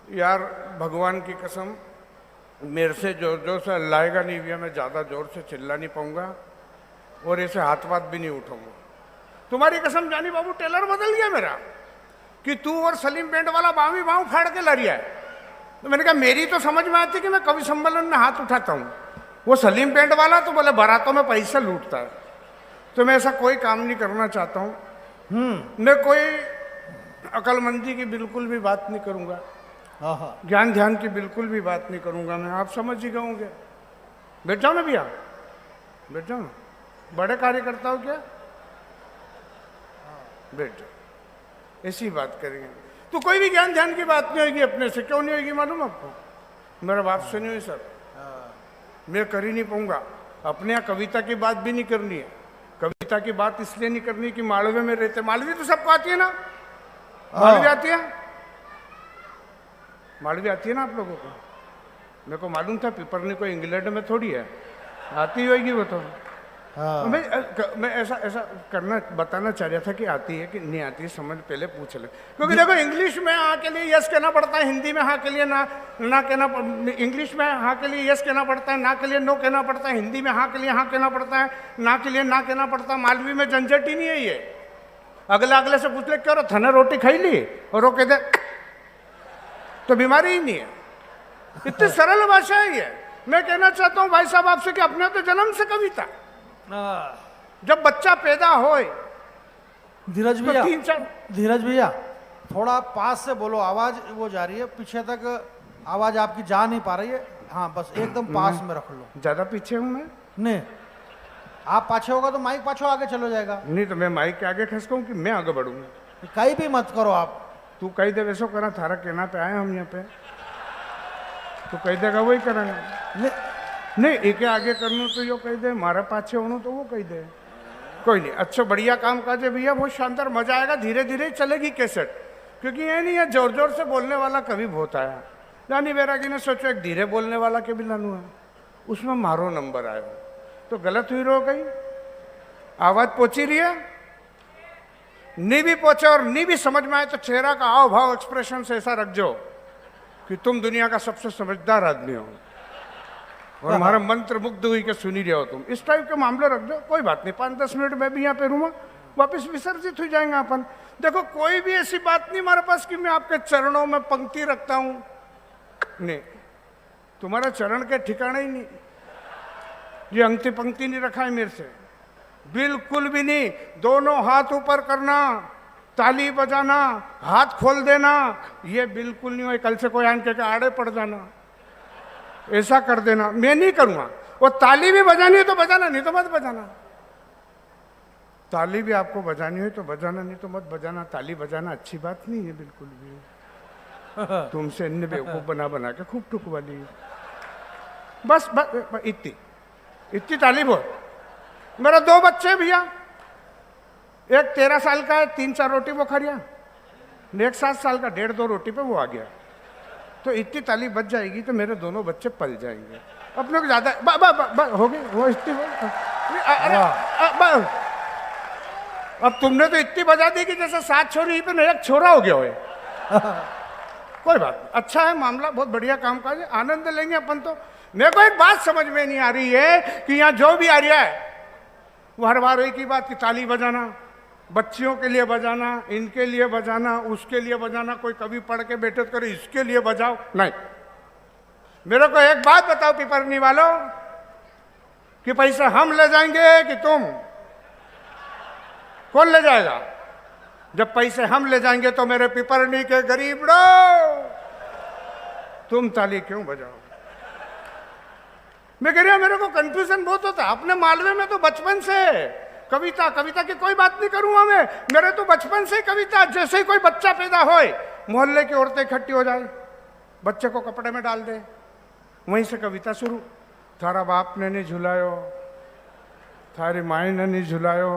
यार भगवान की कसम, मेरे से जोर जोर से अल्लाहेगा नहीं भैया, मैं ज़्यादा जोर से चिल्ला नहीं पाऊंगा और ऐसे हाथ बात भी नहीं उठाऊंगा। तुम्हारी कसम जानी बाबू, टेलर बदल गया मेरा कि तू और सलीम पेंट वाला बावी बाँव फाड़ के लड़िया है। तो मैंने कहा मेरी तो समझ में आती कि मैं कवि सम्मेलन में हाथ उठाता हूँ, वो सलीम पेंट वाला तो बोले बारातों में पैसा लूटता है। तो मैं ऐसा कोई काम नहीं करना चाहता हूँ। मैं कोई अकलमंदी की बिल्कुल भी बात नहीं करूँगा, ज्ञान ध्यान की बिल्कुल भी बात नहीं करूँगा मैं, आप समझ ही गए होंगे। बैठ जाओ ना भैया, बैठ जाओ ना, बड़े कार्यकर्ता हो क्या, बैठ जाओ, ऐसी बात करेंगे। तो कोई भी ज्ञान ध्यान की बात नहीं होगी अपने से। क्यों नहीं होगी मालूम आपको? मेरा बाप से नहीं हुई सर, मैं कर ही नहीं पाऊंगा। अपने यहाँ कविता की बात भी नहीं करनी है। कविता की बात इसलिए नहीं करनी कि मालवे में रहते, मालवी तो सबको आती है ना, मालवी आती है, मालवी आती है ना आप लोगों को? मेरे को मालूम था पिपरनी को इंग्लैंड में थोड़ी है, आती होगी वो तो। मैं ऐसा करना बताना चाह रहा था कि आती है कि नहीं आती है, समझ पहले पूछ ले। क्योंकि देखो इंग्लिश में हाँ के लिए यस कहना पड़ता है, हिंदी में हाँ के लिए ना कहना, इंग्लिश में हाँ के लिए यस कहना पड़ता है, ना के लिए नो कहना पड़ता है, हिंदी में हाँ के लिए हाँ कहना पड़ता है, ना के लिए ना कहना पड़ता है। मालवी में झंझट ही नहीं है ये। अगले से पूछ ले क्यों थाने रोटी खाई ली और वो कहते तो बीमारी ही नहीं है। इतनी सरल भाषा है ये। मैं कहना चाहता हूँ भाई साहब आपसे कि अपने तो जन्म से कविता, जब बच्चा पैदा होए। धीरज भैया, तीन चार धीरज भैया थोड़ा पास से बोलो, आवाज वो जा रही है पीछे तक, आवाज आपकी जा नहीं पा रही है। हाँ बस एकदम पास में रख लो। ज्यादा पीछे हूँ मैं? नहीं, आप पाछे होगा तो माइक पाछो आगे चलो जाएगा। नहीं तो मैं माइक के आगे खसकाऊं कि मैं आगे बढ़ूंगा? कहीं भी मत करो आप। तू कही दे वैसो करा, थारा कहना पे आए हम यहाँ पे, तो कही देगा वही करेंगे। नहीं एक आगे करना तो यो कही दे, मारा पाछे होना तो वो कही दे। कोई नहीं, अच्छा बढ़िया काम काज है भैया, बहुत शानदार, मजा आएगा। धीरे धीरे चलेगी कैसेट, क्योंकि ये नहीं है जोर जोर से बोलने वाला कभी बहुत आया। रानी बैरागी ने सोचो एक धीरे बोलने वाला के भी लानू है, उसमें मारो नंबर आयो तो गलत हुई रो गई। आवाज पहुंची रही है, नी भी पहुंचे और नी भी समझ में आए तो चेहरा का हाव भाव एक्सप्रेशन से ऐसा रख जो कि तुम दुनिया का सबसे समझदार आदमी हो और हमारा मंत्र मुग्ध हुई के सुनी रहे हो तुम। इस टाइप के मामले रख दो, कोई बात नहीं, 5-10 मिनट में भी यहाँ पे रूँगा, वापस विसर्जित हो जाएंगे अपन। देखो कोई भी ऐसी बात नहीं हमारे पास कि मैं आपके चरणों में पंक्ति रखता हूँ, नहीं, तुम्हारा चरण के ठिकाने ही नहीं। ये अंक्ति पंक्ति नहीं रखा है मेरे से, बिल्कुल भी नहीं। दोनों हाथ ऊपर करना, ताली बजाना, हाथ खोल देना, ये बिल्कुल नहीं हो। कल से कोई आन के आड़े पड़ जाना, ऐसा कर देना, मैं नहीं करूंगा। वो ताली भी बजानी है तो बजाना, नहीं तो मत बजाना। ताली भी आपको बजानी हो तो बजाना, नहीं तो मत बजाना। ताली बजाना अच्छी बात नहीं है बिल्कुल भी। तुमसे इन्ने बेवकूफ बना बना के खूब टुकवा ली। बस इतनी ताली बोल। मेरा 2 बच्चे भैया, एक 13 साल का है, 3-4 रोटी वो खा लिया, एक 7 साल का 1.5-2 रोटी पे वो आ गया। तो इतनी ताली बच जाएगी तो मेरे दोनों बच्चे पल जाएंगे। अपने को ज्यादा हो गए वो इतनी। अरे अब तुमने तो इतनी बजा दी कि जैसे 7 छोरी पे एक छोरा हो गया हो। कोई बात, अच्छा है मामला, बहुत बढ़िया काम काज है, आनंद लेंगे अपन तो। मेरे को एक बात समझ में नहीं आ रही है कि यहाँ जो भी आ रहा है वो हर बार एक ही बात की ताली बजाना, बच्चियों के लिए बजाना, इनके लिए बजाना, उसके लिए बजाना। कोई कभी पढ़ के बैठे तो करे इसके लिए बजाओ, नहीं। मेरे को एक बात बताओ पिपरनी वालों, कि पैसे हम ले जाएंगे कि तुम? कौन ले जाएगा? जब पैसे हम ले जाएंगे तो मेरे पिपरनी के गरीबड़ो तुम ताली क्यों बजाओ? मैं कह रहा मेरे को कंफ्यूजन बहुत होता है। अपने मालवे में तो बचपन से कविता की कोई बात नहीं करूंगा मैं, मेरे तो बचपन से ही कविता। जैसे ही कोई बच्चा पैदा होए, मोहल्ले की औरतें इकट्ठी हो जाए, बच्चे को कपड़े में डाल दे, वहीं से कविता शुरू। थारा बाप ने नहीं झुलायो, थारी माई ने नहीं झुलायो,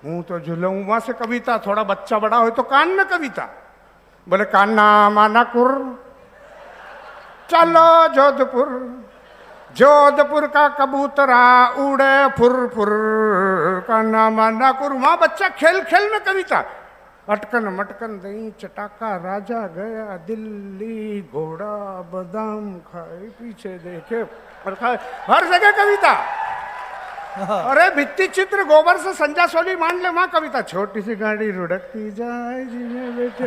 हूँ तो झुलाऊं, वहां से कविता। थोड़ा बच्चा बड़ा हो तो कान में कविता, बोले कान्ना माना कुर चलो जोधपुर, जोधपुर का कबूतरा उड़े फुर फुर, कान्ना माना कुर। वहां बच्चा खेल खेल में कविता। अटकन मटकन दही चटाका राजा गया दिल्ली, घोड़ा बादाम खाए पीछे देखे और खाए, हर जगह कविता। अरे भित्ति चित्र गोबर से संजा सोली मान ले, वहां कविता। छोटी सी गाड़ी रुड़कती जाए जिन्हें बैठे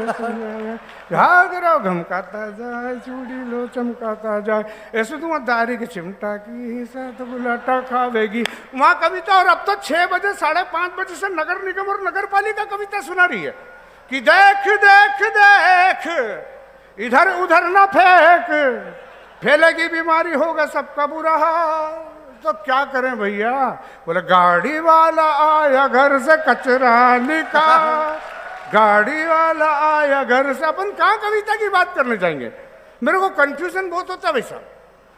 घाघरा घमकाता जाए, चूड़ी लो चमकाता जाए, ऐसे तुम दारी की चिमटा की साथ बुलाटा खावेगी, वहां कविता। और अब तो 6 बजे 5:30 बजे से नगर निगम और नगर पालिका कविता सुना रही है कि देख देख देख इधर उधर न फेंक, फैलेगी बीमारी होगा सबका बुरा हाल। तो क्या करें भैया? बोले गाड़ी वाला आया घर से कचरा निकाल, गाड़ी वाला आया घर से। अपन कहाँ कविता की बात करने जाएंगे? मेरे को कंफ्यूजन बहुत होता है वैसा,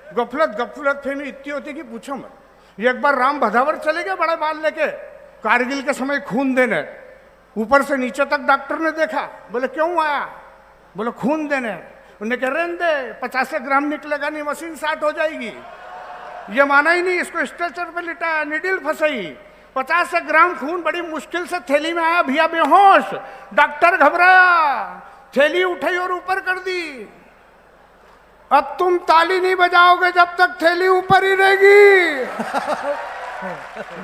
गफलत फहमी इतनी होती कि पूछो मत। ये एक बार राम भदावर चले गए बड़े बाल लेके कारगिल के समय खून देने, ऊपर से नीचे तक डॉक्टर ने देखा, बोले क्यों आया? बोले खून देने। उन्हें कह रहे दे 50 ग्राम निकलेगा नहीं, मशीन 60 हो जाएगी। ये माना ही नहीं, इसको स्ट्रेचर पे लिटाया, निडिल फंसाई, 50 ग्राम खून बड़ी मुश्किल से थैली में आया, भैया बेहोश। डॉक्टर घबराया, थैली उठाई और ऊपर कर दी। अब तुम ताली नहीं बजाओगे जब तक थैली ऊपर ही रहेगी।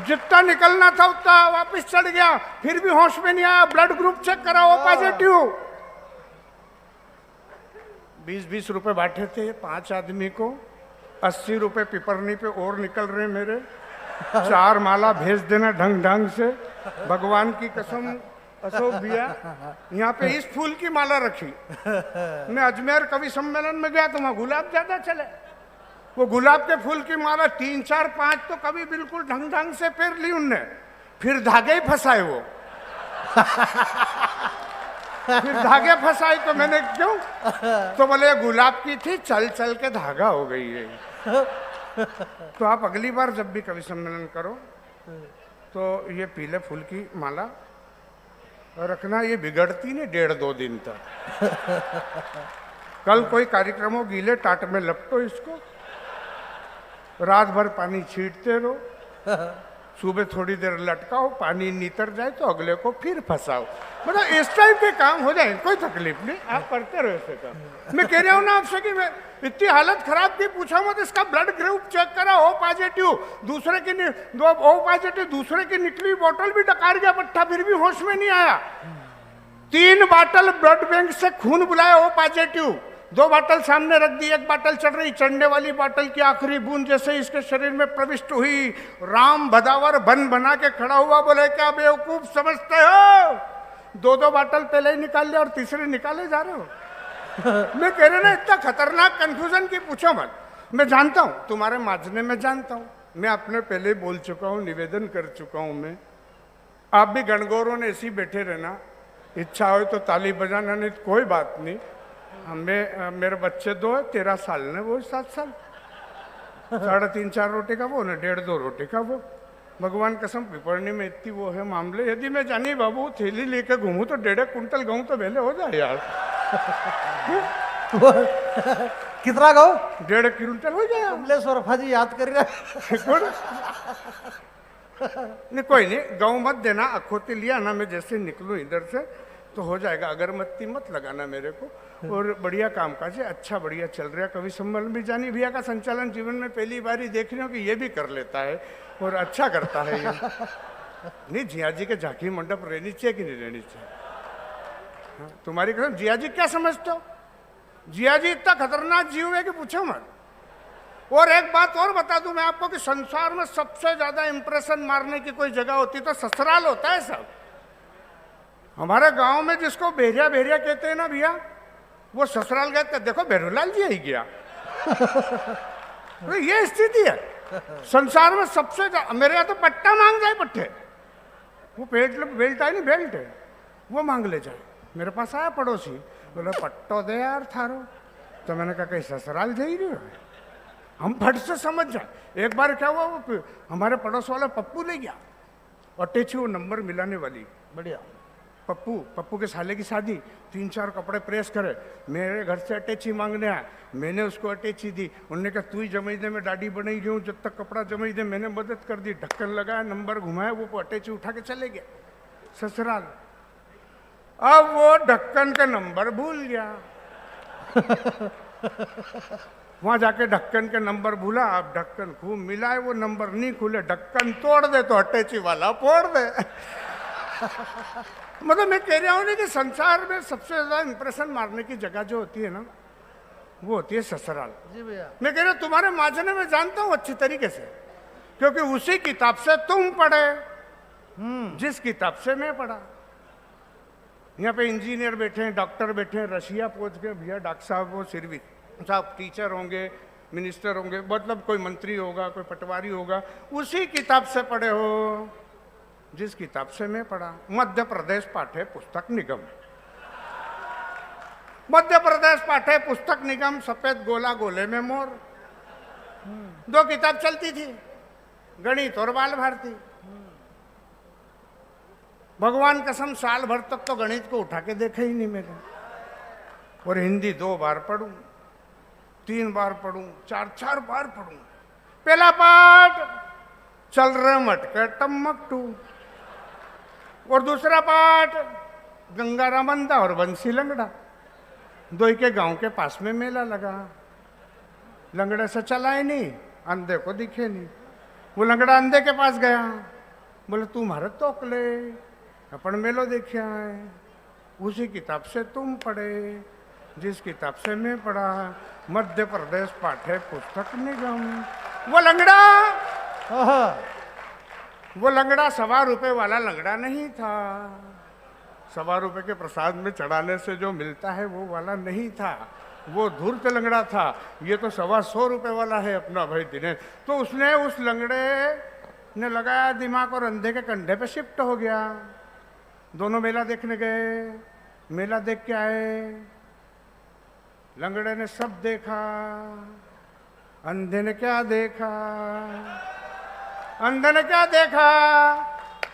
जितना निकलना था उतना वापस चढ़ गया, फिर भी होश में नहीं आया। ब्लड ग्रुप चेक करा, ओ पॉजिटिव। 20-20 रुपए बांटे थे 5 आदमी को, 80 रुपए पिपरनी पे और निकल रहे मेरे। 4 माला भेज देना ढंग ढंग से, भगवान की कसम। अशोक भैया यहाँ पे इस फूल की माला रखी। मैं अजमेर कवि सम्मेलन में गया तो वहाँ गुलाब ज्यादा चले, वो गुलाब के फूल की माला 3, 4, 5 तो कभी बिल्कुल ढंग ढंग से फेर ली उनने, फिर धागे ही फंसाए वो। फिर धागे फंसाई तो मैंने क्यों? तो बोले गुलाब की थी, चल चल के धागा हो गई है। तो आप अगली बार जब भी कवि सम्मेलन करो तो ये पीले फूल की माला रखना, ये बिगड़ती नहीं 1.5-2 दिन तक। कल कोई कार्यक्रम हो, गीले टाट में लपटो इसको, रात भर पानी छींटते रहो, सुबह थोड़ी देर लटकाओ, पानी नितर जाए तो अगले को फिर फंसाओ। मतलब इस टाइप के काम हो जाए, कोई तकलीफ नहीं, आप करते रहो ऐसे काम। मैं कह रहा हूँ ना आपसे कि मैं इतनी हालत खराब की, पूछा मत। इसका ब्लड ग्रुप चेक करा, ओ पॉजिटिव, दूसरे की ओ पॉजिटिव, दूसरे की निकली बोतल भी डकार गया पट्टा, फिर भी होश में नहीं आया। 3 बाटल ब्लड बैंक से खून बुलाया, ओ पॉजिटिव। 2 बाटल सामने रख दी, 1 बाटल चढ़ रही। चढ़ने वाली बाटल की आखिरी बूंद जैसे इसके शरीर में प्रविष्ट हुई, राम भदावर बन बना के खड़ा हुआ, बोले क्या बेवकूफ समझते हो? 2 बाटल पहले ही निकाल लिया और तीसरी निकाले जा रहे हो। मैं कह रहे ना, इतना खतरनाक कंफ्यूजन की पूछो मत। मैं जानता हूं तुम्हारे माजने में, जानता हूं मैं, अपने पहले बोल चुका हूं, निवेदन कर चुका हूं मैं। आप भी गणगौरों ने ऐसी बैठे रहना, इच्छा हो तो ताली बजाना, नहीं तो कोई बात नहीं। हमें मेरे बच्चे 2 है, 13 साल ने, वो 7 साल, 3.5-4 रोटी का वो, 1.5-2 रोटी का वो। भगवान कसम पिपरनी में इतनी वो है मामले। यदि मैं जानी बाबू थैली लेके घूमू तो 1.5 कुंटल गेहूं तो पहले हो जाए यार। कितना गो? 1.5 क्विंटल हो जाए। कमलेश्वर जी याद कर नहीं कोई नहीं, गाँव मत देना, अखोती लिया ना, मैं जैसे निकलूँ इधर से तो हो जाएगा। अगरबत्ती मत लगाना मेरे को। और बढ़िया काम काज है, अच्छा बढ़िया चल रहा है। कवि सम्मेलन भी जानी भैया का संचालन जीवन में पहली बार ही देख रही हूँ कि ये भी कर लेता है और अच्छा करता है ये। नहीं, जिया जी के झांकी मंडप रहनी चाहिए कि नहीं रहनी चाहिए? हाँ, तुम्हारी कसम। जिया जी क्या समझते हो? जिया जी इतना खतरनाक जीव है कि पूछो मत। और एक बात और बता दूं मैं आपको कि संसार में सबसे ज्यादा इंप्रेशन मारने की कोई जगह होती तो ससुराल होता है सब। हमारे गांव में जिसको बेरिया बेरिया कहते हैं ना भैया, वो ससुराल गए तो देखो बेरूलाल जी आई गया। तो ये स्थिति है संसार में सबसे ज्यादा। मेरे यहाँ तो पट्टा मांग जाए, पट्टे, वो बेल्ट है नहीं, बेल्ट है, वो मांग ले जाए। मेरे पास आया पड़ोसी, बोले पट्टो दे यार थारो। तो मैंने कहा कहीं ससुराल जा ही रही हो? हम फट से समझ जाए। एक बार क्या हुआ, वो हमारे पड़ोस वाला पप्पू ले गया, अटैची वो नंबर मिलाने वाली, बढ़िया। पप्पू के साले की शादी, 3-4 कपड़े प्रेस करे, मेरे घर से अटैची मांगने आया। मैंने उसको अटैची दी। उन्होंने कहा तू ही जमाई दे, मैं दाढ़ी बनाई गई हूँ, जब तक कपड़ा जमाई दे। मैंने मदद कर दी, ढक्कन लगाया, नंबर घुमाया, वो अटैची उठा के चले गया ससुराल। अब वो ढक्कन का नंबर भूल गया। वहां जाके ढक्कन के नंबर भूला, अब ढक्कन खूब मिलाए, वो नंबर नहीं खुले, ढक्कन तोड़ दे तो अटैची वाला फोड़ दे। मतलब मैं कह रहा हूं ना कि संसार में सबसे ज्यादा इंप्रेशन मारने की जगह जो होती है ना, वो होती है ससुराल। जी भैया। मैं कह रहा हूं तुम्हारे माजने में जानता हूं अच्छी तरीके से, क्योंकि उसी किताब से तुम पढ़े जिस किताब से मैं पढ़ा। यहाँ पे इंजीनियर बैठे हैं, डॉक्टर बैठे हैं, रशिया पहुंच गए भैया डॉक्टर साहब, वो सिरवी साहब टीचर होंगे, मिनिस्टर होंगे, मतलब कोई मंत्री होगा, कोई पटवारी होगा, उसी किताब से पढ़े हो जिस किताब से मैं पढ़ा। मध्य प्रदेश पाठ्य पुस्तक निगम, मध्य प्रदेश पाठ्य पुस्तक निगम, सफेद गोला गोले में मोर, दो किताब चलती थी, गणित और बाल भारती। भगवान कसम साल भर तक तो गणित को उठा के देखा ही नहीं मैंने। और हिंदी 2 बार पढ़ूं, 3 बार पढ़ूं, 4 बार पढ़ूं। पहला पाठ चल रहे मटके टमकटू, और दूसरा पाठ गंगाराम अंधा और बंसी लंगड़ा। दो के गांव के पास में मेला लगा, लंगड़े से चला ही नहीं, अंधे को दिखे नहीं। वो लंगड़ा अंधे के पास गया, बोले तू मारे तोक ले, अपन मेलो देखिया है, उसी किताब से तुम पढ़े जिस किताब से मैं पढ़ा। मध्य प्रदेश पाठ्य पुस्तक निगम। वो लंगड़ा ₹1.25 वाला लंगड़ा नहीं था, ₹1.25 के प्रसाद में चढ़ाने से जो मिलता है वो वाला नहीं था, वो धूर्त लंगड़ा था। ये तो ₹125 वाला है अपना भाई दिनेश। तो उसने उस लंगड़े ने लगाया दिमाग और अंधे के कंधे पे शिफ्ट हो गया। दोनों मेला देखने गए, मेला देख के आए, लंगड़े ने सब देखा, अंधे ने क्या देखा? अंधे ने क्या देखा?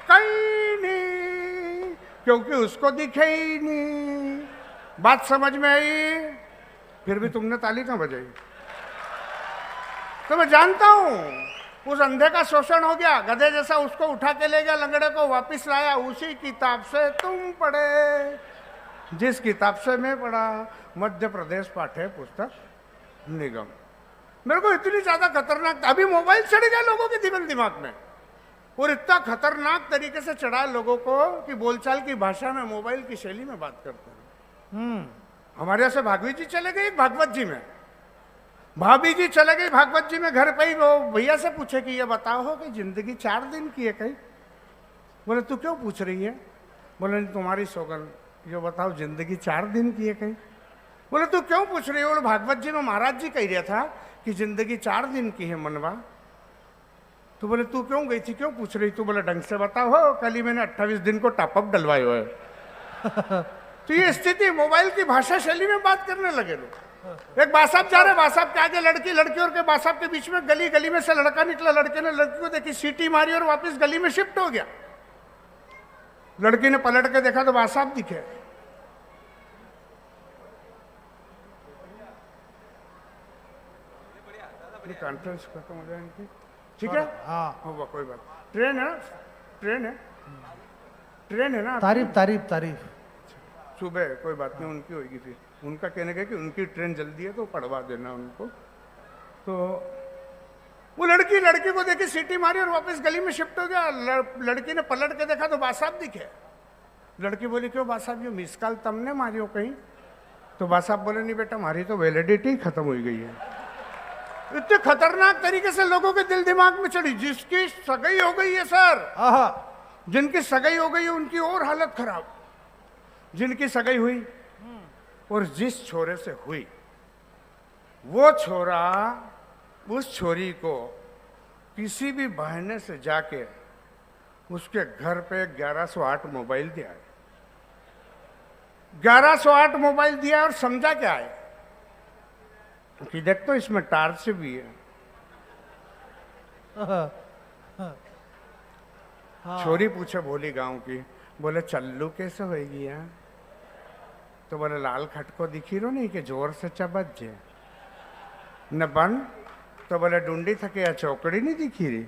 कहीं नहीं, क्योंकि उसको दिखे ही नहीं। बात समझ में आई? फिर भी तुमने ताली क्यों बजाई? तो मैं जानता हूं उस अंधे का शोषण हो गया, गधे जैसा उसको उठा के ले गया, लंगड़े को वापस लाया। उसी किताब से तुम पढ़े जिस किताब से मैं पढ़ा। मध्य प्रदेश पाठ्य पुस्तक निगम। मेरे को इतनी ज्यादा खतरनाक, अभी मोबाइल चढ़ गया लोगों के दिमाग में, और इतना खतरनाक तरीके से चढ़ा लोगों को कि बोलचाल की भाषा में मोबाइल की शैली में बात करते हैं। हमारे यहाँ से भागवी जी चले गए भागवत जी में, भाभी जी चले गई भागवत जी में, घर पे ही वो भैया से पूछे कि ये बताओ हो कि जिंदगी 4 दिन की है कहीं? बोले तू क्यों पूछ रही है? बोले तुम्हारी सौगन, ये बताओ जिंदगी 4 दिन की है कहीं? बोले तू क्यों पूछ रही है? बोले भागवत जी में महाराज जी कह रहा था कि जिंदगी 4 दिन की है मनवा। तो बोले तू क्यों गई थी, क्यों पूछ रही? तू बोले ढंग से बताओ हो, कल ही मैंने 28 दिन को टॉपअप डलवाए हुए है। तो ये स्थिति, मोबाइल की भाषा शैली में बात करने लगे लोग। एक बासाब जा रहे, बासाब के आगे लड़की, लड़की और के बासाब के बीच में गली, गली में से लड़का निकला, लड़के ने लड़की को देखी, सीटी मारी और वापस गली में शिफ्ट हो गया। लड़की ने पलट के देखा तो बासाब दिखे। कॉन्फ्रेंस खत्म हो जाए इनकी, ठीक है? हाँ होगा, कोई बात। ट्रेन है, ट्रेन है, ट्रेन है ना। तारीफ तारीफ तारीफ। सुबह कोई बात नहीं, उनकी होगी। फिर उनका कहने का कि उनकी ट्रेन जल्दी है तो पढ़वा देना उनको। तो वो लड़की, लड़की को देखी, सीटी मारी और वापस गली में शिफ्ट हो गया। लड़की ने पलट के देखा तो बासाब दिखे। लड़की बोली क्यों बासाब, ये मिस कॉल तुमने मारी हो कहीं? तो बासाब बोले नहीं बेटा, हमारी तो वैलिडिटी खत्म हो गई है। इतने खतरनाक तरीके से लोगों के दिल दिमाग में चढ़ी। जिसकी सगाई हो गई है सर, जिनकी सगाई हो गई है उनकी और हालत खराब। जिनकी सगाई हुई और जिस छोरे से हुई, वो छोरा उस छोरी को किसी भी बहाने से जाके उसके घर पे 1108 मोबाइल दिया है। 1108 मोबाइल दिया और समझा क्या है कि देख तो इसमें टार्च भी है। छोरी पूछे भोली गांव की, बोले चल्लू कैसे होगी यहाँ? तो बोले लाल खटको दिखी रो नहीं कि जोर से चबच जे न बन। तो बोले डूंडी थके या चौकड़ी नहीं दिखी रही।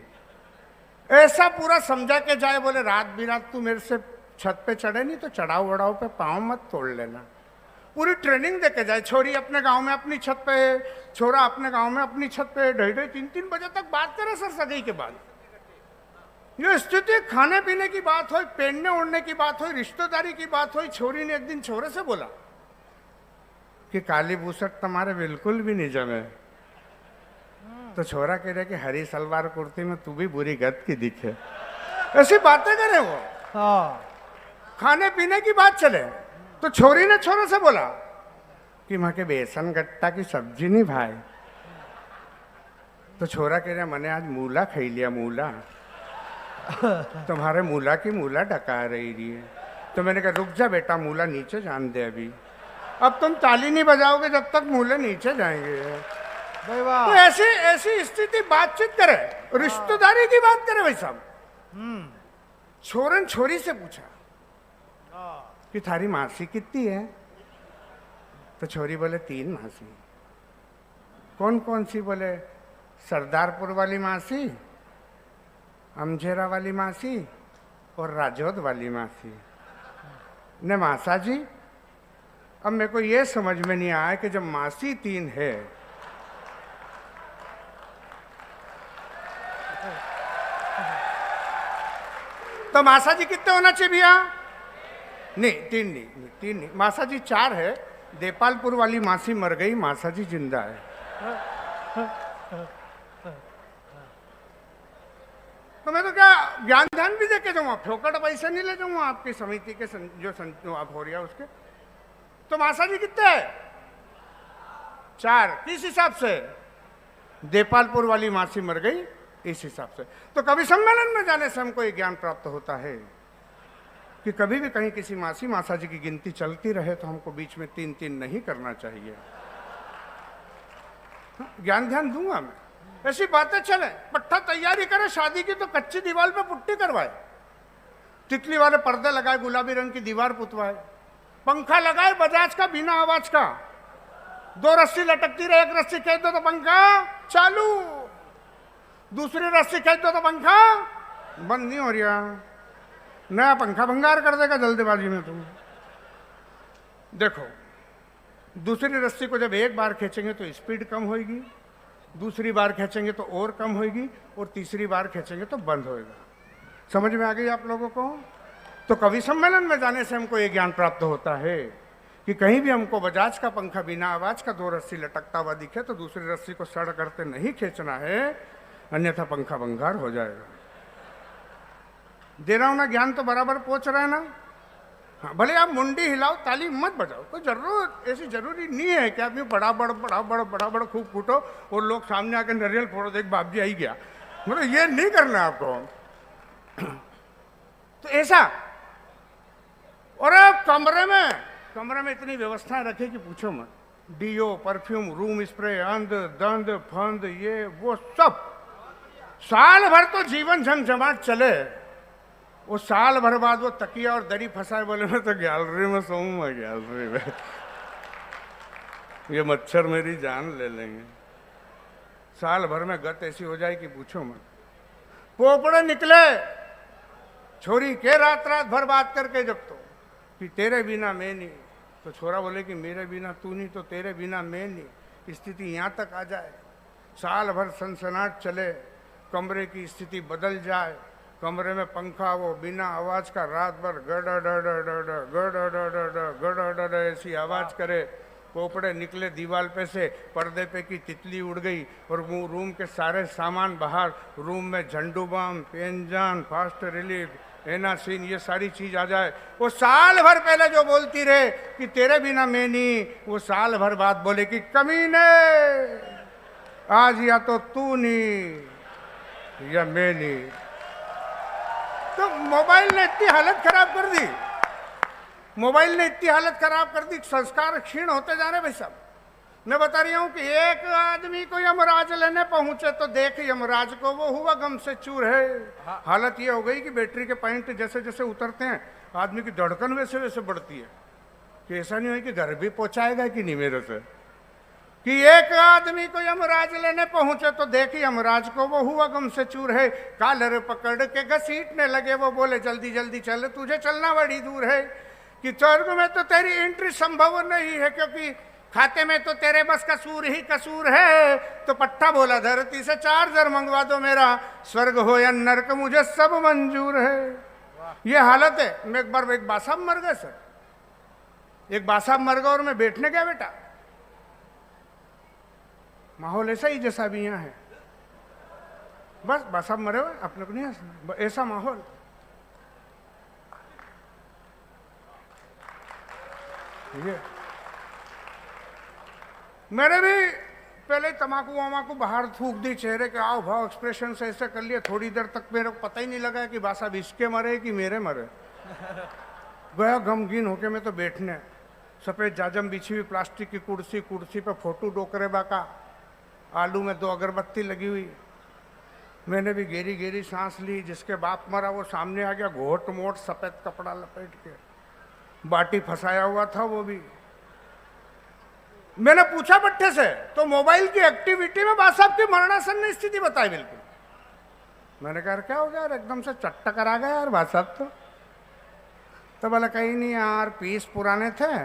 ऐसा पूरा समझा के जाए। बोले रात बिरात तू मेरे से छत पे चढ़े नहीं तो चढ़ाव वड़ाव पे पाँव मत तोड़ लेना। पूरी ट्रेनिंग दे के जाए। छोरी अपने गांव में अपनी छत पे है, छोरा अपने गांव में अपनी छत पे है, 2:30-3 बजे तक बात करे सर सगाई के बाद। ये स्थिति खाने पीने की बात हो, पहनने ओढ़ने की बात हो, रिश्तेदारी की बात हो। छोरी ने एक दिन छोरे से बोला कि काली बूसट तुम्हारे बिल्कुल भी नहीं जमे। तो छोरा कह रहे कि हरी सलवार कुर्ती में तू भी बुरी गत की दिखे। ऐसी बातें करे वो। हाँ खाने पीने की बात चले तो छोरी ने छोरे से बोला कि माँ के बेसन गट्टा की सब्जी नहीं भाई। तो छोरा कह रहे मैंने आज मूला खाई लिया, मूला। तुम्हारे मूला की मूला डका रही है। तो मैंने कहा रुक जा बेटा, मूला नीचे जान दे अभी। अब तुम ताली नहीं बजाओगे जब तक मूले नीचे जाएंगे। भाई वाह। तो ऐसी ऐसी स्थिति बातचीत करे, रिश्तेदारी की बात करे भाई साहब। छोरन छोरी से पूछा कि थारी मासी कितनी है? तो छोरी बोले 3 मासी। कौन कौन सी? बोले सरदारपुर वाली मासी, अमझेरा वाली मासी और राजौद वाली मासी। ने मासा जी, अब मेरे को ये समझ में नहीं आया कि जब मासी 3 है तो मासा जी कितने होना चाहिए भैया? नहीं 3 नहीं, मासा जी 4 है। देपालपुर वाली मासी मर गई, मासा जी जिंदा है। तो मैं तो क्या ज्ञान ध्यान भी दे के जाऊंगा, फोकट पैसे नहीं ले जाऊंगा आपकी समिति के जो आप हो रहा है उसके। तो मासा जी कितने है? 4। किस हिसाब से? देपालपुर वाली मासी मर गई इस हिसाब से। तो कभी सम्मेलन में जाने से हमको ये ज्ञान प्राप्त होता है कि कभी भी कहीं किसी मासी मासा जी की गिनती चलती रहे तो हमको बीच में 3-3 नहीं करना चाहिए। ज्ञान ध्यान दूंगा मैं। ऐसी बातें चले, पट्टा तैयारी करे शादी की तो कच्ची दीवार पे पुट्टी करवाए, तितली वाले पर्दे लगाए, गुलाबी रंग की दीवार पुतवाए, पंखा लगाए बजाज का बिना आवाज का, 2 रस्सी लटकती रहे, एक रस्सी खींच दो तो पंखा चालू, दूसरी रस्सी खींच दो तो पंखा बंद नहीं हो रहा। नया पंखा भंगार कर देगा जल्दबाजी में तुम। देखो दूसरी रस्सी को जब एक बार खींचेंगे तो स्पीड कम होगी, दूसरी बार खींचेंगे तो और कम होगी, और तीसरी बार खींचेंगे तो बंद होएगा। समझ में आ गई आप लोगों को? तो कवि सम्मेलन में जाने से हमको ये ज्ञान प्राप्त होता है कि कहीं भी हमको बजाज का पंखा बिना आवाज का 2 रस्सी लटकता हुआ दिखे तो दूसरी रस्सी को सड़ करते नहीं खींचना है, अन्यथा पंखा भंगार हो जाएगा। दे रहा हूं ना ज्ञान, तो बराबर पहुंच रहा है ना? हाँ, भले आप मुंडी हिलाओ ताली मत बजाओ, कोई जरूरत ऐसी जरूरी नहीं है कि आप ये बड़ा बड़ खूब फूटो और लोग सामने आकर नरियल फोड़ो, देख बाप जी आई गया। मतलब ये नहीं करना आपको। तो ऐसा, और आप कमरे में इतनी व्यवस्थाएं रखे कि पूछो मत। डीओ, परफ्यूम, रूम स्प्रे, अंध दंद फंद, ये वो सब। साल भर तो जीवन झमझमाट चले, वो साल भर बाद वो तकिया और दरी फंसाए, बोले मैं तो गैलरी में सोऊंगा, गैलरी में ये मच्छर मेरी जान ले लेंगे। साल भर में गत ऐसी हो जाए कि पूछो मत। पोपड़े निकले छोरी के रात भर बात करके जब तो कि तेरे बिना मैं नहीं, तो छोरा बोले कि मेरे बिना तू नहीं तो तेरे बिना मैं नहीं। स्थिति यहाँ तक आ जाए, साल भर सनसनाट चले, कमरे की स्थिति बदल जाए, कमरे में पंखा वो बिना आवाज का रात भर गड़ ऐसी आवाज करे, पोपड़े निकले दीवार पे से, पर्दे पे की तितली उड़ गई और वो रूम के सारे सामान बाहर, रूम में झंडू बम, पेनजान, फास्ट रिलीफ, एनासीन, ये सारी चीज आ जाए। वो साल भर पहले जो बोलती रहे कि तेरे बिना मैं नहीं, वो साल भर बाद बोले कि कमीने आज या तो तू नहीं या मैं नहीं। तो मोबाइल ने इतनी हालत खराब कर दी, मोबाइल ने इतनी हालत खराब कर दी, संस्कार क्षीण होते जा रहे भाई साहब। मैं बता रही हूँ कि एक आदमी को यमराज लेने पहुंचे तो देख यमराज को वो हुआ गम से चूर है। हालत ये हो गई कि बैटरी के पॉइंट जैसे जैसे उतरते हैं आदमी की धड़कन वैसे वैसे बढ़ती है कि ऐसा नहीं हो कि घर भी पहुंचाएगा कि नहीं मेरे से। कि एक आदमी को यमराज लेने पहुंचे तो देखी यमराज को वो हुआ गम से चूर है, कालर पकड़ के घसीटने लगे, वो बोले जल्दी जल्दी चल, तुझे चलना बड़ी दूर है, कि स्वर्ग में तो तेरी एंट्री संभव नहीं है, क्योंकि खाते में तो तेरे बस कसूर ही कसूर है। तो पट्टा बोला धरती से 4 जर मंगवा दो मेरा, स्वर्ग हो या नरक मुझे सब मंजूर है। ये हालत है। मैं एक बार एक बासाब मर गए सर, एक बासाब मर गया और मैं बैठने गया बेटा, माहौल ऐसा ही जैसा भी यहाँ है, बस बासाब मरे हुए, अपने को नहीं हंसना, ऐसा माहौल। ये मैंने भी पहले तमाकू वमाकू बाहर थूक दी, चेहरे के आव भाव एक्सप्रेशन से ऐसे कर लिया, थोड़ी देर तक मेरे को पता ही नहीं लगा कि बासाब इसके मरे कि मेरे मरे। गया गमगीन होके मैं तो बैठने, सफेद जाजम बिछी हुई प्लास्टिक की कुर्सी, कुर्सी पे फोटो डोकरे बाका, आलू में 2 अगरबत्ती लगी हुई। मैंने भी गहरी गहरी सांस ली। जिसके बाप मरा वो सामने आ गया, घोट मोट सफेद कपड़ा लपेट के, बाटी फंसाया हुआ था वो भी। मैंने पूछा पट्टे से, तो मोबाइल की एक्टिविटी में बात साहब की मरणासन्न स्थिति बताई बिल्कुल। मैंने कहा क्या हो गया यार, एकदम से चट्टा करा गया यार बात साहब। तो बोला कहीं नहीं यार, पीस पुराने थे,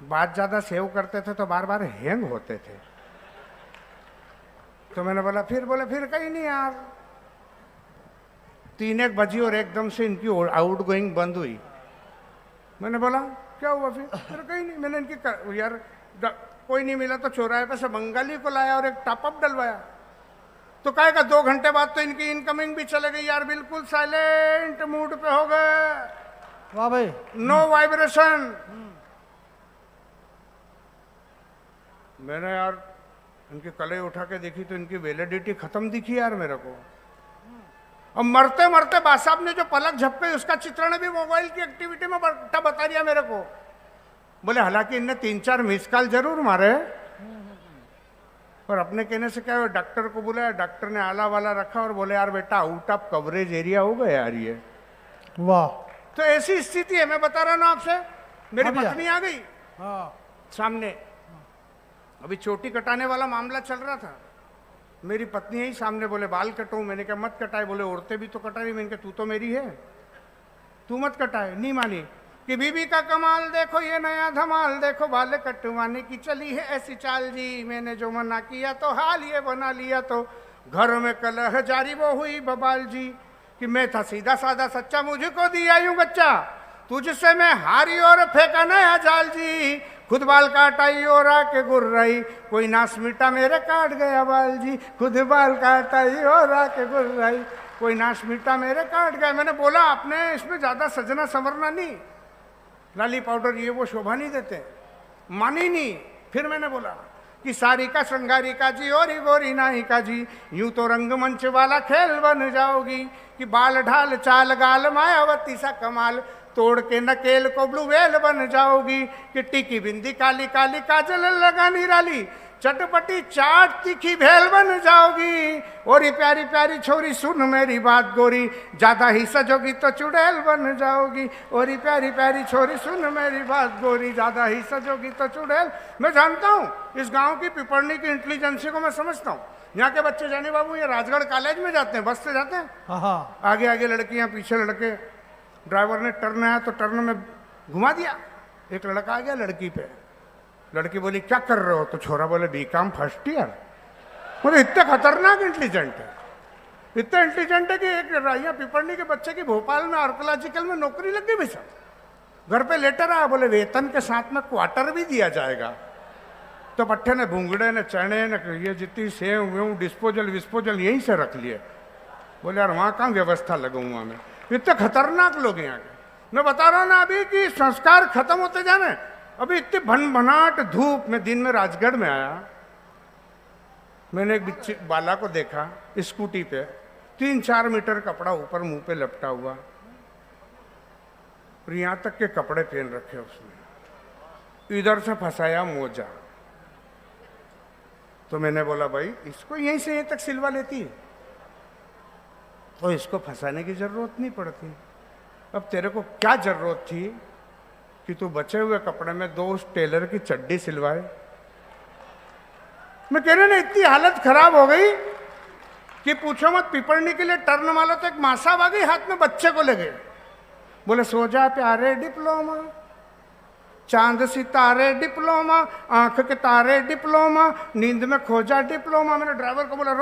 बात ज्यादा सेव करते थे तो बार बार हैंग होते थे। तो मैंने बोला फिर कहीं नहीं यार। 3-1 बजी और एकदम से इनकी आउट गोइंग बंद हुई। मैंने बोला क्या हुआ फिर कहीं नहीं। मैंने इनकी यार कोई नहीं मिला तो चौराहे पे से बंगाली को लाया और एक टॉपअप डलवाया। तो कहेगा 2 घंटे बाद तो इनकी इनकमिंग भी चले गई यार, बिल्कुल साइलेंट मूड पे हो गए। वाह भाई, नो वाइब्रेशन। मैंने यार इनकी कलई उठा के देखी तो इनकी वैलिडिटी खत्म दिखी यार मेरे को। और मरते मरते बासाब ने जो पलक झपकी उसका चित्रण भी मोबाइल की एक्टिविटी में बता दिया मेरे को। बोले हालांकि इनने 3-4 मिस कॉल जरूर मारे, पर अपने कहने से क्या हुआ, डॉक्टर को बुलाया, डॉक्टर ने आला वाला रखा और बोले यार बेटा आउट ऑफ कवरेज एरिया हो गया यार ये। वाह। तो ऐसी स्थिति है, मैं बता रहा हूं आपसे। मेरी पत्नी आ गई सामने, अभी चोटी कटाने वाला मामला चल रहा था। मेरी पत्नी ही सामने, बोले बाल कटो। मैंने कहा मत कटाए। बोले औरतें भी तो कटा रही। मैंने कहा तू तो मेरी है, तू मत कटाए। नहीं मानी कि बीबी का कमाल देखो, ये नया धमाल देखो, बाल कटवाने की चली है ऐसी चाल जी। मैंने जो मना किया तो हाल ये बना लिया, तो घर में कलह जारी वो हुई बबाल जी। कि मैं था सीधा साधा सच्चा, मुझको दिया यूं बच्चा, तुझसे मैं हारी और फेंका नया जाल जी। खुद बाल काटाई और आके गुर्राई, कोई नास मिटा मेरे काट गया बाल जी। खुद बाल काटाई और आके गुर्राई, कोई नाश मिटा मेरे काट गया। मैंने बोला आपने इसमें ज्यादा सजना संवरना नहीं, लाली पाउडर ये वो शोभा नहीं देते। मानी नहीं। फिर मैंने बोला कि सारी का श्रृंगारी का जी और गोरी नाई का जी, यूं तो रंगमंच वाला खेल बन जाओगी। कि बाल ढाल चाल गाल मायावती सा कमाल, तोड़ के नकेल को ब्लू वेल बन जाओगी। कि टिकी बिंदी काली काली काजल लगा निराली, चटपटी चाट तीखी भेल बन जाओगी। और ये प्यारी प्यारी छोरी सुन मेरी बात गोरी, ज्यादा ही सजोगी तो चुड़ैल बन जाओगी। और ये प्यारी प्यारी छोरी सुन मेरी बात गोरी, ज्यादा ही सजोगी तो चुड़ैल। मैं जानता हूँ इस गांव की पिपरनी की इंटेलिजेंसी को मैं समझता हूँ। यहाँ के बच्चे जाने बाबू ये राजगढ़ कॉलेज में जाते हैं, बस से जाते हैं। आगे आगे लड़कियाँ, पीछे लड़के। ड्राइवर ने टर्न आया तो टर्न में घुमा दिया। एक लड़का आ गया लड़की पे। लड़की बोली क्या कर रहे हो? तो छोरा बोले बीकॉम फर्स्ट ईयर। बोले इतने खतरनाक इंटेलिजेंट है, इतना इंटेलिजेंट है कि एक यहाँ पिपरनी के बच्चे की भोपाल में आर्कोलॉजिकल में नौकरी लग गई। भैया घर पे लेटर आया, बोले वेतन के साथ में क्वार्टर भी दिया जाएगा। तो पट्टे ने भूंगड़े ने चने ने ये जितनी सेव वेव डिस्पोजल विस्पोजल यहीं से रख लिए। बोले यार वहाँ कहाँ व्यवस्था लगाऊंगा मैं। इतने खतरनाक लोग यहाँ के। मैं बता रहा हूँ ना अभी कि संस्कार खत्म होते जाने। अभी इतनी भनभनाट धूप में दिन में राजगढ़ में आया, मैंने एक बिच्ची बाला को देखा स्कूटी पे, 3-4 मीटर कपड़ा ऊपर मुंह पे लपटा हुआ और यहाँ तक के कपड़े पहन रखे उसने, इधर से फंसाया मोजा। तो मैंने बोला भाई इसको यहीं से यहीं तक सिलवा लेती है तो इसको फंसाने की जरूरत नहीं पड़ती। अब तेरे को क्या जरूरत थी कि तू बचे हुए कपड़े में 2 टेलर की चड्डी सिलवाए? मैं कह रहा ना इतनी हालत खराब हो गई कि पूछो मत। पिपड़नी के लिए टर्न मारो तो एक माँ साहब आ गई, हाथ में बच्चे को ले गए, बोले सो जा प्यारे डिप्लोमा, चांद सितारे डिप्लोमा, आंख के तारे डिप्लोमा, नींद में खोजा डिप्लोमा। मैंने ड्राइवर को बोला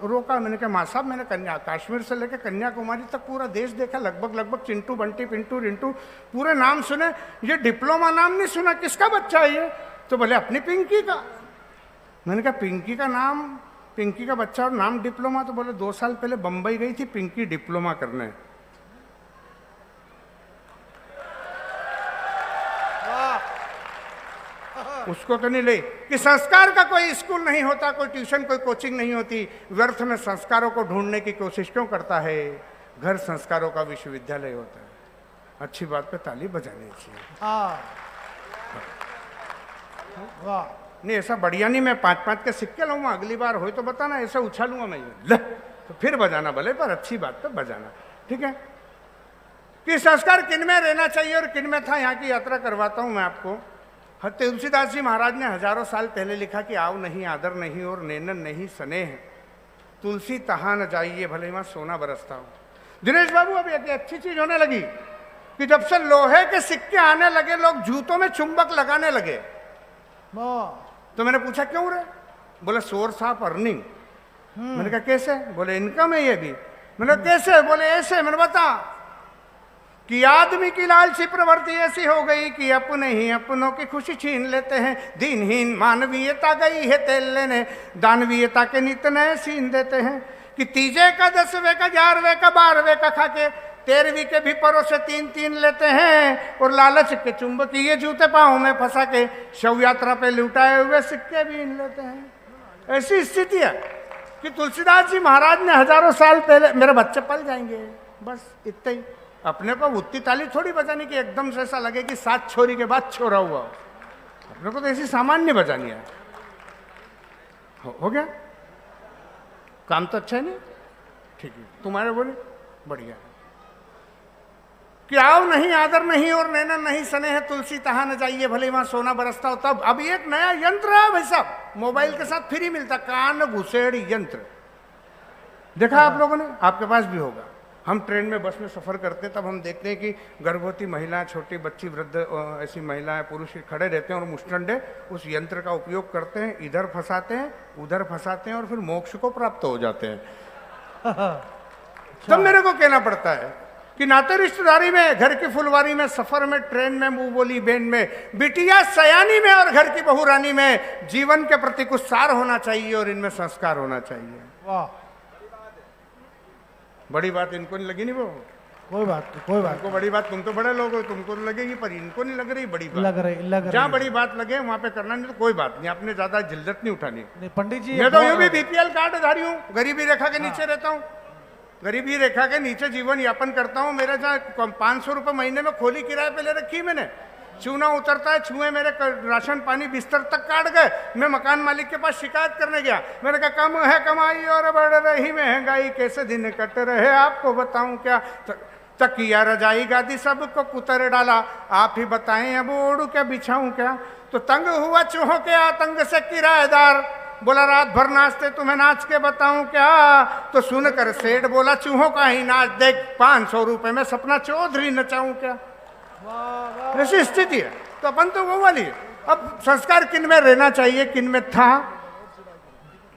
रोका। मैंने कहा माँ साहब मैंने कश्मीर से लेकर कन्याकुमारी तक पूरा देश देखा, लगभग चिंटू बंटी पिंटू रिंटू पूरे नाम सुने, ये डिप्लोमा नाम नहीं सुना, किसका बच्चा है ये? तो बोले अपनी पिंकी का। मैंने कहा पिंकी का नाम, पिंकी का बच्चा और नाम डिप्लोमा? तो बोले 2 साल पहले बंबई गई थी पिंकी डिप्लोमा करने। उसको तो नहीं ले कि संस्कार का कोई स्कूल नहीं होता, कोई ट्यूशन कोई कोचिंग नहीं होती, व्यर्थ में संस्कारों को ढूंढने की कोशिश क्यों करता है? घर संस्कारों का विश्वविद्यालय होता है। अच्छी बात पे ताली बजानी चाहिए। वाह, नहीं ऐसा बढ़िया नहीं, मैं 5-5 के सिक्के लाऊंगा, अगली बार हो तो बताना, ऐसा उछालूंगा मैं ये तो फिर बजाना भले, पर अच्छी बात पे बजाना, ठीक है? कि संस्कार किन में रहना चाहिए और किन में था, यहाँ की यात्रा करवाता हूँ मैं आपको। तुलसीदास जी महाराज ने हजारों साल पहले लिखा कि आव नहीं आदर नहीं और नैनन नहीं स्नेह, तुलसी तहा न जाइए भले वहां सोना बरसता हो। दिनेश बाबू अभी एक अच्छी चीज होने लगी कि जब से लोहे के सिक्के आने लगे लोग जूतों में चुंबक लगाने लगे। तो मैंने पूछा क्यों रे? बोले सोर्स ऑफ अर्निंग। मैंने कहा कैसे? बोले इनकम है ये भी। मैंने कहा कैसे? बोले ऐसे। मैंने बता कि आदमी की लालची प्रवृत्ति ऐसी हो गई कि अपने ही अपनों की खुशी छीन लेते हैं, दीनहीन मानवीयता गई है तेल लेने, दानवीयता के नित नए सीन देते हैं कि तीजे का 10वें का 11वें का 12वें का खाके 13वीं के भी परों से 3-3 लेते हैं और लालच के चुंबकीय जूते पाँव में फंसा के शव यात्रा पे लुटाए हुए सिक्के भी इन लेते हैं। ऐसी स्थिति है कि तुलसीदास जी महाराज ने हजारों साल पहले, मेरे बच्चे पल जाएंगे बस इतना ही। अपने को उतनी ताली थोड़ी बजानी कि एकदम से ऐसा लगे कि 7 छोरी के बाद छोरा हुआ। अपने को तो ऐसी सामान्य बजानी है। हो गया काम तो अच्छा है नहीं? ठीक है, तुम्हारे बोले बढ़िया कि आओ नहीं आदर नहीं और नैना नहीं सने है, तुलसी तहा न जाइए भले वहां सोना बरसता हो। तब अभी एक नया यंत्र है भाई साहब, मोबाइल के साथ फ्री मिलता, कान घुसेड़ी यंत्र। देखा आप लोगों ने? आपके पास भी होगा। हम ट्रेन में बस में सफ़र करते हैं तब हम देखते हैं कि गर्भवती महिलाएं, छोटी बच्ची, वृद्ध ऐसी महिलाएं, पुरुष खड़े रहते हैं और मुस्टंडे उस यंत्र का उपयोग करते हैं, इधर फंसाते हैं उधर फंसाते हैं और फिर मोक्ष को प्राप्त हो जाते हैं। तब मेरे को कहना पड़ता है कि नाते रिश्तेदारी में, घर की फुलवारी में, सफर में, ट्रेन में, मुंह बोली बहन में, बिटिया सयानी में और घर की बहुरानी में जीवन के प्रति कुछ सार होना चाहिए और इनमें संस्कार होना चाहिए। वाह, बड़ी बात इनको नहीं लगी नहीं वो? कोई बात नहीं, कोई बात इनको बड़ी बात, तुम तो बड़े लोग हो, तुमको तो लगेगी, पर इनको नहीं लग रही बड़ी बात। लग रही जहाँ बड़ी बात लगे वहाँ पे करना, नहीं तो कोई बात नहीं, आपने ज्यादा जिल्लत नहीं उठानी। नहीं पंडित जी, मैं तो यूं भी बीपीएल कार्डधारी हूँ, गरीबी रेखा के नीचे रहता हूँ, गरीबी रेखा के नीचे जीवन यापन करता हूँ। मेरे जहाँ 500 रुपये महीने में खोली किराए पे ले रखी मैंने, चूना उतरता है, छुए मेरे राशन पानी बिस्तर तक काट गए। मैं मकान मालिक के पास शिकायत करने गया, मैंने कहा कम है कमाई और बढ़ रही महंगाई, कैसे दिन कट रहे आपको बताऊं क्या। तकिया रजाई गादी सबको कुतर डाला, आप ही बताएं अब ओढ़ के बिछाऊं क्या। तो तंग हुआ चूहों के आतंक से किराएदार, बोला रात भर नाचते तुम्हें नाच के बताऊं क्या। तो सुनकर सेठ बोला चूहों का ही नाच देख, 500 रुपये में सपना चौधरी नचाऊं क्या। ऐसी स्थिति है। तो अपन तो वो वाली है। अब संस्कार किन में रहना चाहिए, किन में था,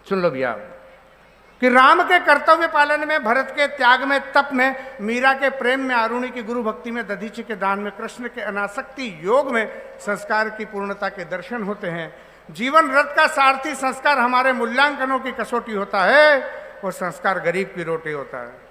सुन लो भैया कि राम के कर्तव्य पालन में, भरत के त्याग में, तप में, मीरा के प्रेम में, आरुणि की गुरु भक्ति में, दधीचि के दान में, कृष्ण के अनासक्ति योग में संस्कार की पूर्णता के दर्शन होते हैं। जीवन रथ का सारथी संस्कार हमारे मूल्यांकनों की कसौटी होता है और संस्कार गरीब की रोटी होता है।